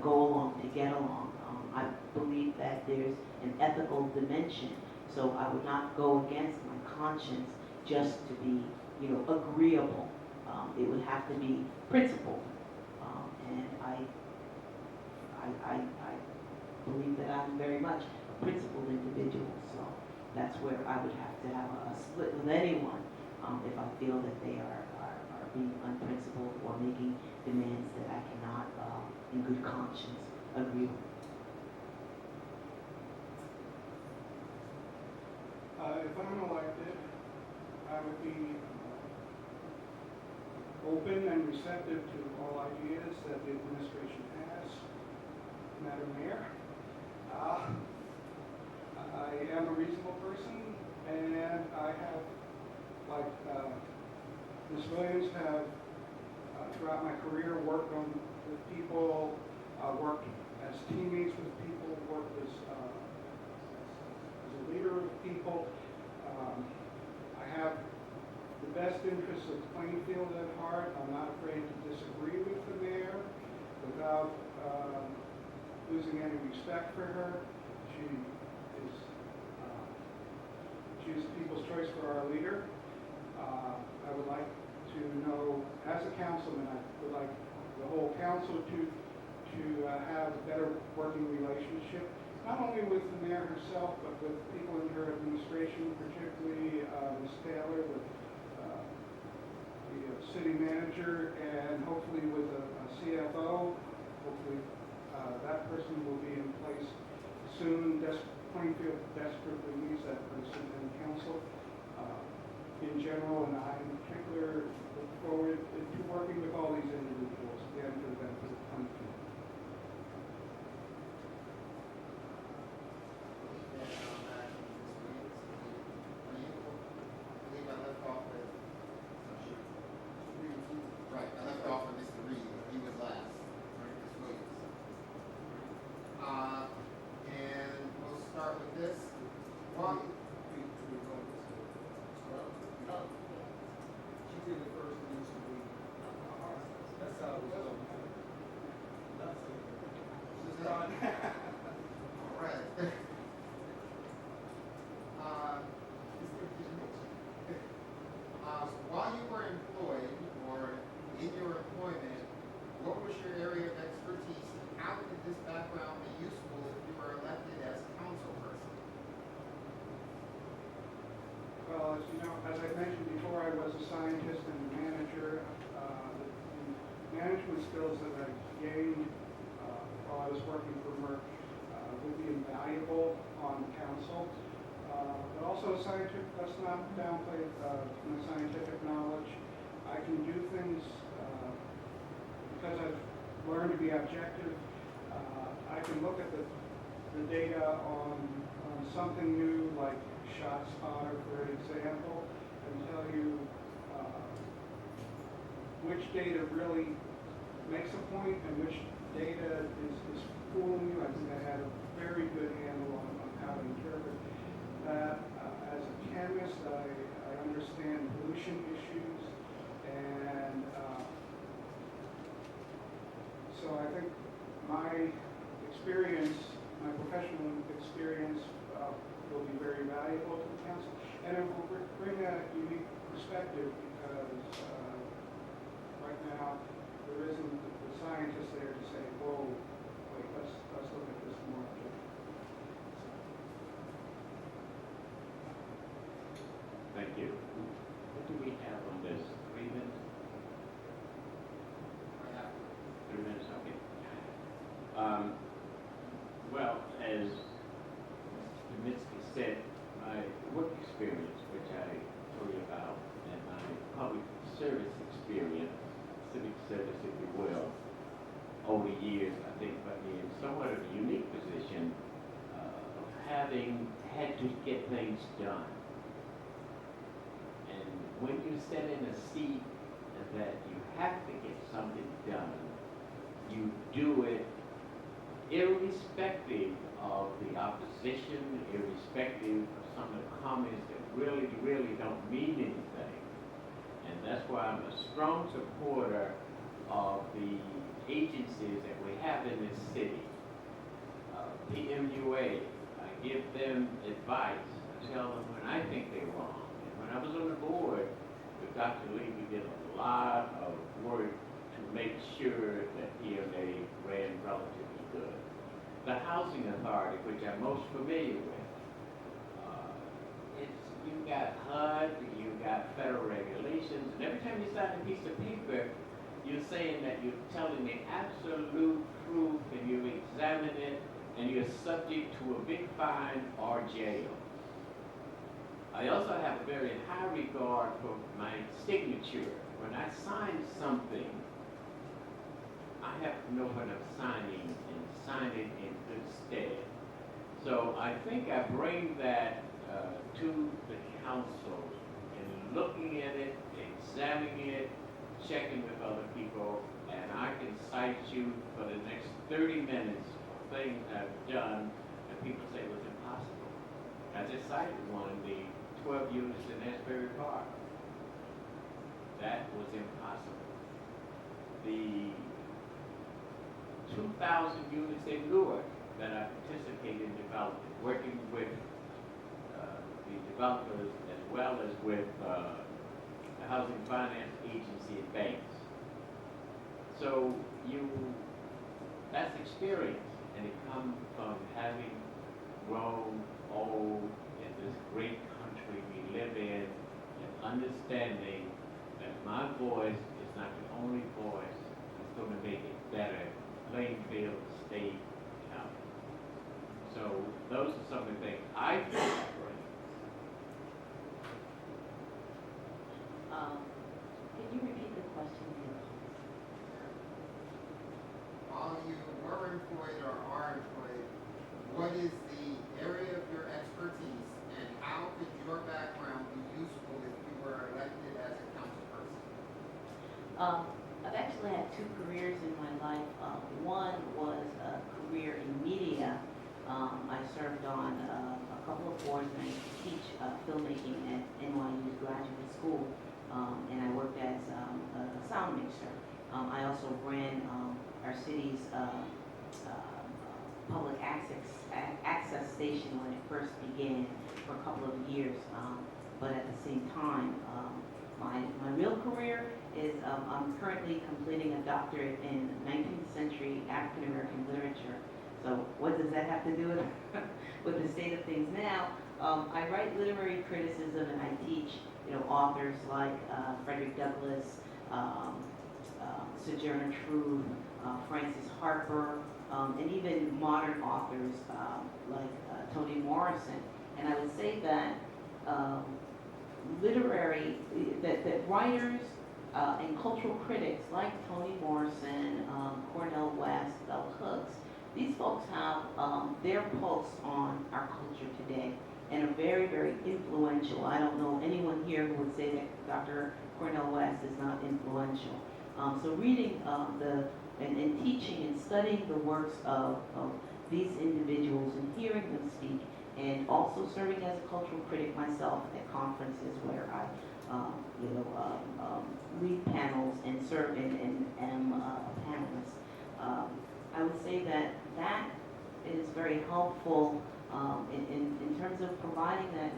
go along to get along. I believe that there's an ethical dimension, so I would not go against my conscience just to be, agreeable. It would have to be principled, and I believe that I'm very much a principled individual, so that's where I would have to have a split with anyone if I feel that they are being unprincipled or making demands that I cannot, in good conscience, agree with. If I'm elected, I would be open and receptive to all ideas that the administration has. Madam Mayor, I am a reasonable person, and I have, like Ms. Williams, have throughout my career worked with people, worked as teammates with people, worked as a leader of people. I have the best interests of Plainfield at heart. I'm not afraid to disagree with the mayor without losing any respect for her. She's people's choice for our leader. I would like to know, as a councilman, I would like the whole council to have a better working relationship, not only with the mayor herself, but with people in her administration, particularly Ms. Taylor, with the city manager, and hopefully with a CFO. Hopefully that person will be in place soon. Plainfield desperately needs that person, and council in general, and I in particular look forward to working with all these individuals, again, for the benefit of Plainfield. Right, I left off with Mr. Reid. He was last. Ms. Williams. And we'll start with this. One. She did it first and then she read. That's how it was done. All right. While you were employed or in your employment, what was your area of expertise, and how could this background be useful if you were elected as councilperson? Well, as you know, as I mentioned before, I was a scientist and a manager. The management skills that I gained while I was working for Merck would be invaluable on council. But also scientific, let's not downplay my scientific knowledge. I can do things because I've learned to be objective. I can look at the data on something new like ShotSpotter, for example, and tell you which data really makes a point and which data is fooling you. I think I had a very good handle on how to interpret that. As a chemist, I understand pollution issues, and so I think my experience, my professional experience, will be very valuable to the council, and it will bring a unique perspective because right now there isn't the scientist there to say, whoa, wait, let's look at this more objectively. Thank you. What do we have on this? 3 minutes? 3 minutes, okay. Well, as Pivnichny said, my work experience, which I told you about, and my public service experience, civic service, if you will, over the years, I think put me in somewhat of a unique position of having had to get things done. And when you sit in a seat that you have to get something done, you do it irrespective of the opposition, irrespective of some of the comments that really don't mean anything. And that's why I'm a strong supporter of the agencies that we have in this city. PMUA, I give them advice. I tell them when I think they're wrong. And when I was on the board with Dr. Lee, we did a lot of work to make sure that PMA ran relatively good. The Housing Authority, which I'm most familiar with, you've got HUD, you've got federal regulations, and every time you sign a piece of paper, you're saying that you're telling the absolute truth and you examine it and you're subject to a big fine or jail. I also have a very high regard for my signature. When I sign something, I have to know what I'm signing and sign it in good stead. So I think I bring that to the council in looking at it, examining it, checking with other people, and I can cite you for the next 30 minutes of things I've done that people say was impossible. I just cited one, the 12 units in Asbury Park. That was impossible. The 2,000 units in Newark that I participated in developing, working with the developers as well as with the Housing Finance Agency and banks. So that's experience, and it comes from having grown old in this great country we live in, and understanding that my voice is not the only voice that's going to make it better, Plainfield, state, county. So those are some of the things I feel I bring. Can you repeat the question again? While you were employed or are employed, what is the area of your expertise and how could your background be useful if you were elected as a council person? I've actually had two careers in my life. One was a career in media. I served on a couple of boards and I teach filmmaking at NYU's graduate school. And I worked as a sound mixer. I also ran our city's public access station when it first began for a couple of years. But at the same time, my real career is I'm currently completing a doctorate in 19th century African American literature. So what does that have to do with the state of things now? I write literary criticism and I teach authors like Frederick Douglass, Sojourner Truth, Francis Harper, and even modern authors like Toni Morrison. And I would say that that writers and cultural critics like Toni Morrison, Cornel West, Bell Hooks, these folks have their pulse on our culture today and are very, very influential. I don't know anyone here who would say that Dr. Cornel West is not influential. So reading and teaching and studying the works of these individuals and hearing them speak, and also serving as a cultural critic myself at conferences where I lead panels and serve and am a panelist. I would say that is very helpful in terms of providing that,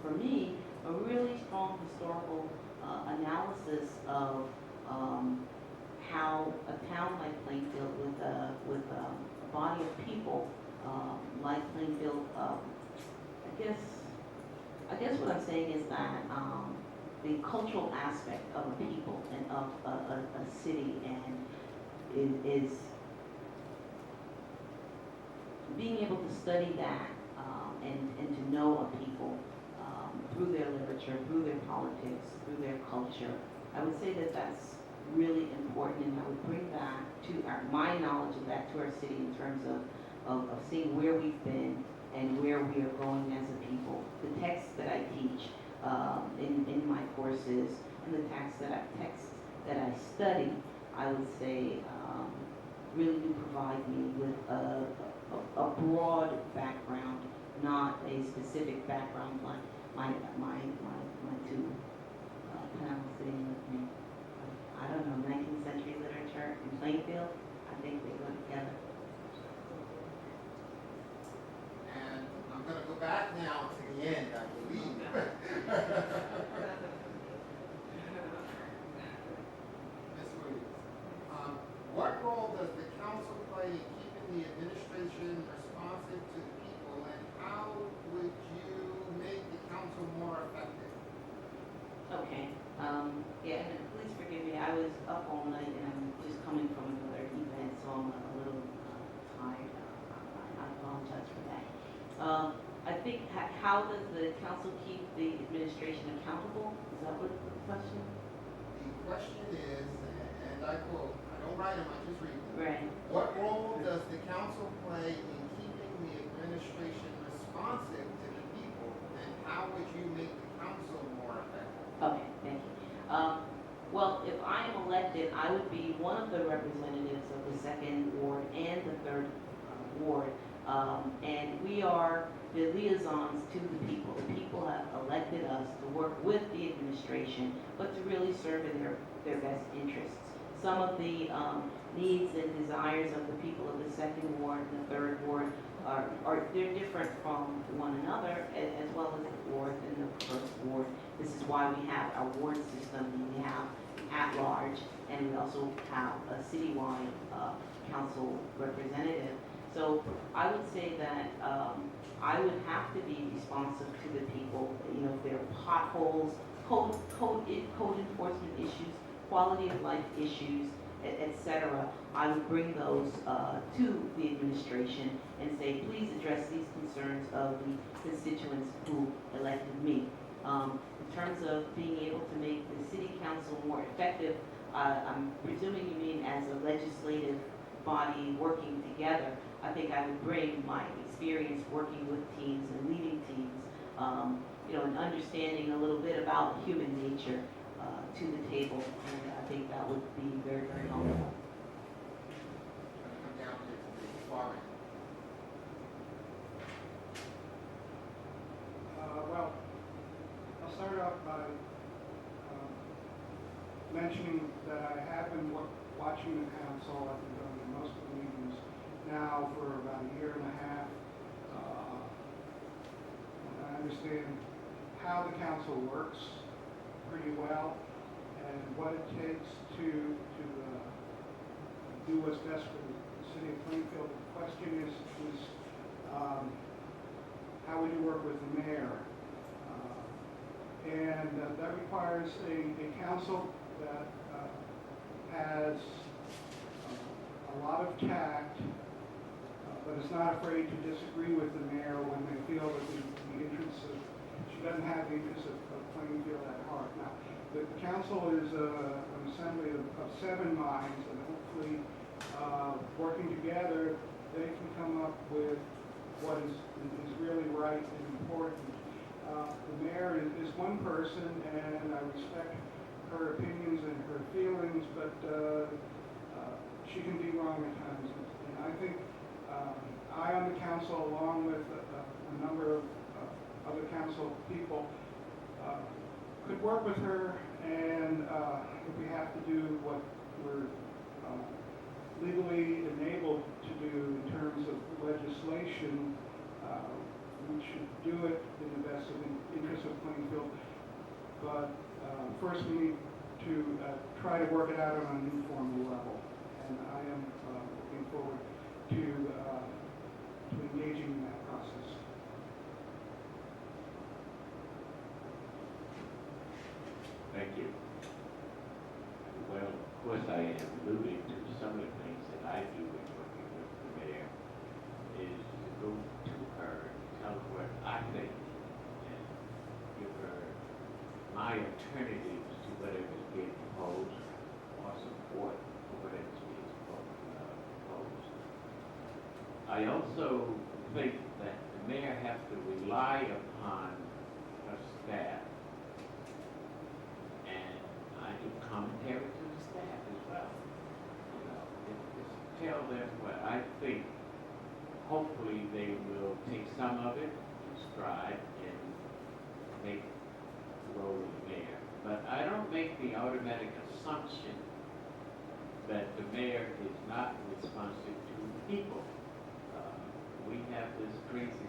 for me, a really strong historical analysis of how a town like Plainfield with a body of people like Plainfield, I guess what I'm saying is that the cultural aspect of a people and of a city and is being able to study that and to know a people through their literature, through their politics, through their culture. I would say that that's really important, and I would bring that to my knowledge of that to our city in terms of seeing where we've been and where we are going as a people. The texts that I teach in my courses and the texts that I study, I would say really do provide me with a broad background, not a specific background like my two panels sitting with me. I don't know, 19th century literature in Plainfield, I think they go together. council play in keeping the administration responsive to the people, and how would you make the council more effective? Okay, yeah, and please forgive me, I was up all night and I'm just coming from another event, so I'm a little tired. I apologize for that. I think, how does the council keep the administration accountable? Is that what the question? The question is, and I quote, I don't write them, I just read them. Right. What role does the council play in keeping the administration responsive to the people, and how would you make the council more effective? Okay, thank you. Well, if I am elected, I would be one of the representatives of the second ward and the third ward. And we are the liaisons to the people. The people have elected us to work with the administration, but to really serve in their best interests. Some of the needs and desires of the people of the second ward and the third ward they're different from one another, as well as the fourth and the first ward. This is why we have our ward system. We have at large, and we also have a citywide council representative. So I would say that I would have to be responsive to the people. You know, if there are potholes, code enforcement issues, quality of life issues, etc. I would bring those to the administration and say, please address these concerns of the constituents who elected me. In terms of being able to make the city council more effective, I'm presuming you mean as a legislative body working together. I think I would bring my experience working with teams and leading teams, you know, and understanding a little bit about human nature to the table, and I think that would be very, very helpful. Come down to the far end. Well, I'll start off by mentioning that I have been watching the council. I've been going to most of the meetings now for about a year and a half. And I understand how the council works pretty well and what it takes to do what's best for the city of Plainfield. The question is how would you work with the mayor? And that requires a council that has a lot of tact, but is not afraid to disagree with the mayor when they feel that the interests of, she doesn't have the interests of Plainfield at heart. Now, the council is an assembly of 7 minds, and hopefully working together, they can come up with what is really right and important. The mayor is one person, and I respect her opinions and her feelings, but she can be wrong at times. And I think I on the council, along with a number of other council people, could work with her, and if we have to do what we're legally enabled to do in terms of legislation, we should do it in the best of the interest of Plainfield. But first we need to try to work it out on an informal level, and I am looking forward to engaging in that process. Thank you. Well, of course, I am alluding to some of the things that I do in working with the mayor is to go to her, tell her what I think, and give her my alternatives to whatever is being proposed, or support for whatever is being proposed. I also think that the mayor has to rely upon her staff, and I do commentary to the staff as well. You know, just tell them what I think. Hopefully they will take some of it in stride and make the role of the mayor. But I don't make the automatic assumption that the mayor is not responsive to the people. We have this crazy